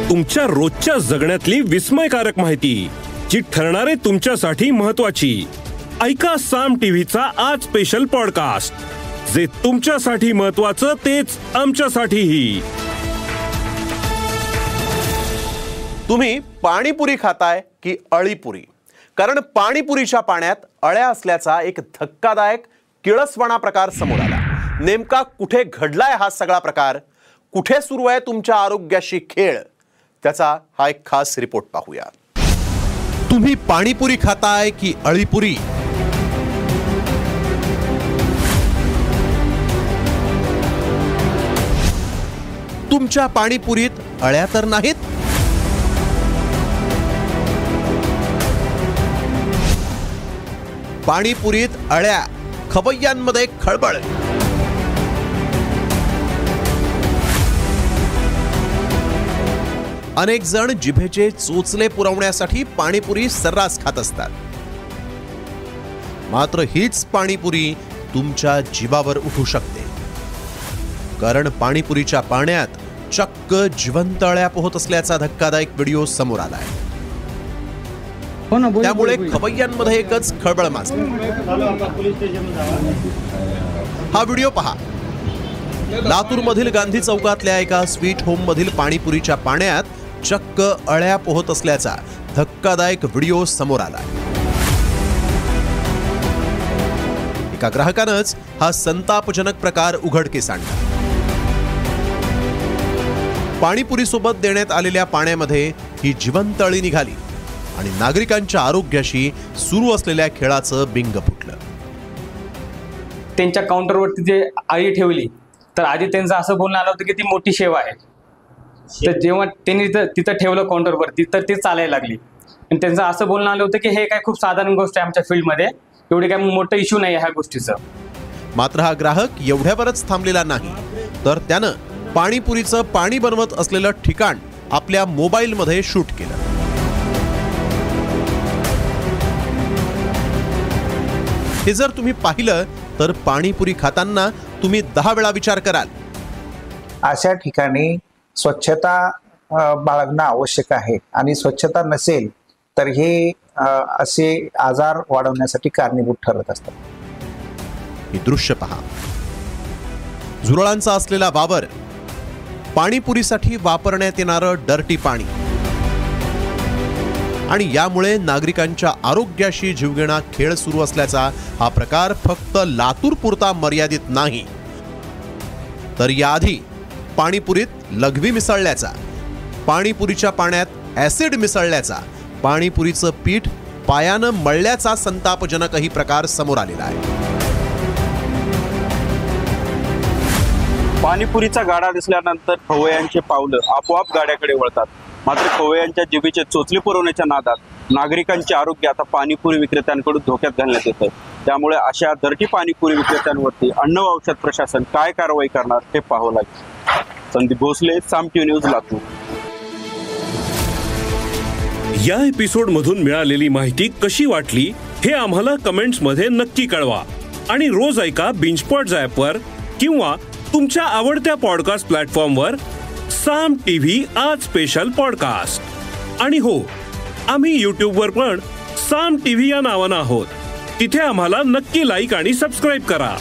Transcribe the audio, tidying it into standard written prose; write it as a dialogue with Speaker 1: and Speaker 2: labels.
Speaker 1: तुमच्या रोजच्या जगण्यातली विस्मयकारक माहिती जी ठरणारे तुमच्यासाठी महत्वाची. ऐका साम टीव्हीचा आज स्पेशल पॉडकास्ट, जे तुमच्यासाठी महत्वाचं तेच आमच्यासाठीही.
Speaker 2: तुम्ही पाणीपुरी खाताय की अळीपुरी? कारण पाणीपुरीच्या पाण्यात अळ्या असल्याचा एक धक्कादायक किळसवाणा प्रकार समोर आला. नेमका कुठे घडलाय हा सगळा प्रकार? कुठे सुरू आहे तुमच्या आरोग्याशी खेळ? त्याचा हा एक खास रिपोर्ट पाहूया. तुम्ही पाणीपुरी खाताय की अळीपुरी? तुमच्या पाणीपुरीत अळ्या तर नाहीत? पाणीपुरीत अळ्या, खवय्यांमध्ये खळबळ. अनेक जण जिभेचे चोचले पुरवण्यासाठी पाणीपुरी सर्रास खात असतात. मात्र हीच पाणीपुरी तुमच्या जिभावर उठू शकते, कारण पाणीपुरीच्या पाण्यात चक्क जिवंत अळ्या पोहत असल्याचा धक्कादायक व्हिडिओ समोर आलाय. त्यामुळे खवय्यांमध्ये एकच खळबळ माजली. हा व्हिडिओ पहा. लातूर मधील गांधी चौकातल्या एका स्वीट होम मधील पाणीपुरीच्या पाण्यात चक्क अळ्या पोहत असल्याचा धक्कादायक व्हिडिओ समोर आला. एका ग्राहकानंच हा संतापजनक प्रकार उघडकीस आणला. पाणीपुरी सोबत देण्यात आलेल्या पाण्यामध्ये ही जिवंत अळी निघाली आणि नागरिकांच्या आरोग्याशी सुरू असलेल्या खेळाचं बिंग फुटलं.
Speaker 3: त्यांच्या काउंटरवरती जे अळी ठेवली, तर आधी त्यांचं असं बोलणं आलं होतं की ती मोठी शेव आहे. तर जेव्हा त्यांनी तिथं ठेवलं काउंटरवरती, तर ते चालायला लागली. आणि त्यांचं असं बोलणं आलं होतं की हे काय खूप साधारण गोष्ट आहे आमच्या फील्डमध्ये, एवढी काय मोठं इश्यू नाही आहे ह्या गोष्टीचं.
Speaker 2: मात्र हा ग्राहक एवढ्यावरच थांबलेला नाही, तर त्यानं पाणीपुरीचं पाणी बनवत असलेलं ठिकाण आपल्या मोबाईलमध्ये शूट केलं. हे जर तुम्ही पाहिलं तर पाणीपुरी खाताना तुम्ही 10 वेळा विचार कराल.
Speaker 4: अशा ठिकाणी स्वच्छता बाळगणं आवश्यक आहे, आणि स्वच्छता नसेल तर हे असे आजार वाढवण्यासाठी कारणीभूत ठरत असतात.
Speaker 2: हे दृश्य पहा. झुरळांचा असलेला वावर, पाणीपुरीसाठी वापरण्यात येणारं डर्टी पाणी, आणि यामुळे नागरिकांच्या आरोग्याशी जीवघेणा खेळ सुरू असल्याचा हा प्रकार फक्त लातूर पुरता मर्यादित नाही, तर याआधी पाणीपुरीत लघवी मिसळल्याचा, पाणीपुरीच्या पाण्यात ऍसिड मिसळल्याचा, पाणीपुरीचं पीठ पायानं मळल्याचा संतापजनकही प्रकार समोर आलेला आहे.
Speaker 5: पाणीपुरीचा गाडा दिसल्यानंतर खवय्यांचे पावलं आपोआप गाड्याकडे वळतात. मात्र खवय्यांच्या जिभेचे चोचले पुरवण्याच्या नादात नागरिकांचे आरोग्य आता पाणीपुरी विक्रेत्यांकडून धोक्यात घालण्यात येतं. त्यामुळे अशा दर्टी पाणीपुरी विक्रेत्यांवरती अन्न व औषध प्रशासन काय कारवाई करणार हे पाहावं लागेल. संदीप भोसले, साम टीव्ही न्यूज, लातूर.
Speaker 1: या एपिसोड मधून मिळालेली माहिती कशी वाटली हे आम्हाला कमेंट्स मध्ये नक्की कळवा. आणि रोज ऐका बिंचपॉट ॲपवर किंवा तुमच्या आवडत्या पॉडकास्ट प्लॅटफॉर्मवर साम टीव्ही आज स्पेशल पॉडकास्ट. आणि हो, आम्ही यूट्यूबवर पण साम टीव्ही या नावानं आहोत. तिथे आम्हाला नक्की लाईक आणि सबस्क्राईब करा.